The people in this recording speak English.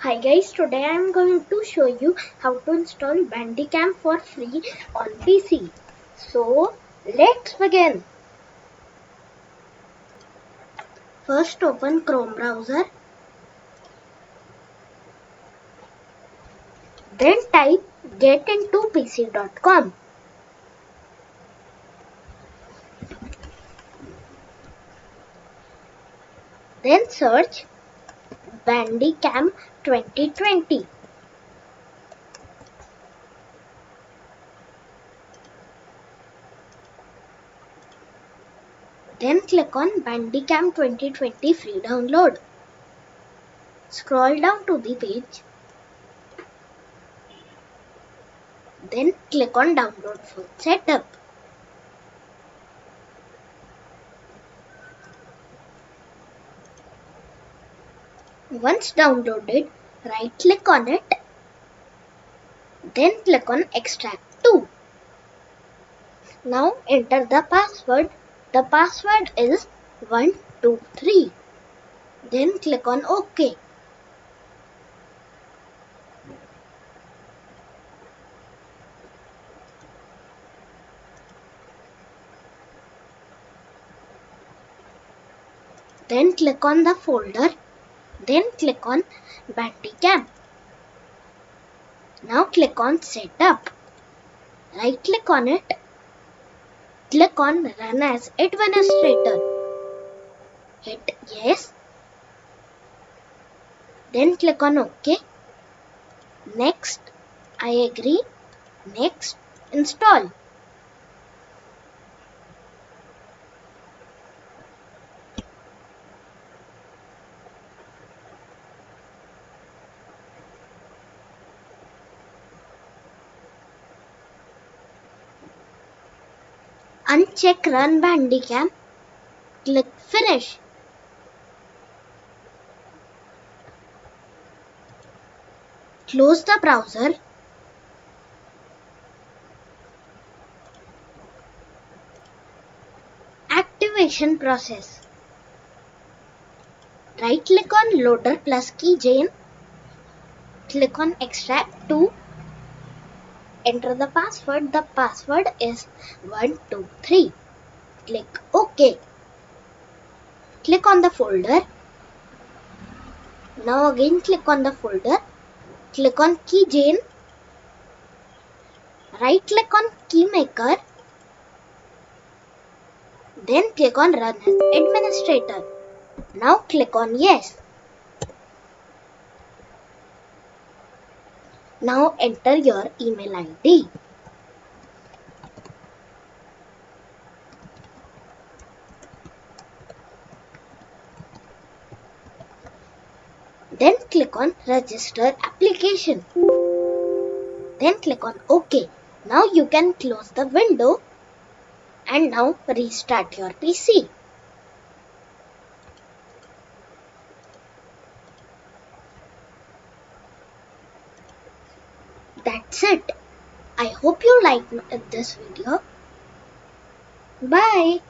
Hi guys, today I am going to show you how to install Bandicam for free on PC. So let's begin. First open Chrome browser. Then type getintopc.com. Then search Bandicam 2020. Then click on Bandicam 2020 free download. Scroll down to the page. Then click on download full setup. Once downloaded, right click on it. Then click on extract to. Now enter the password. The password is 123. Then click on OK. Then click on the folder. Then click on Bandicam. Now click on Setup. Right click on it. Click on Run as Administrator. Hit Yes. Then click on OK. Next. I agree. Next. Install. Uncheck Run Bandicam. Click Finish. Close the browser. Activation process. Right click on Loader plus Keygen. Click on Extract to. Enter the password. The password is 123. Click OK. Click on the folder. Now again click on the folder. Click on Keygen. Right click on Keymaker. Then click on Run as Administrator. Now click on Yes. Now enter your email ID. Then click on Register Application. Then click on OK. Now you can close the window and now restart your PC. That's it. I hope you liked this video. Bye.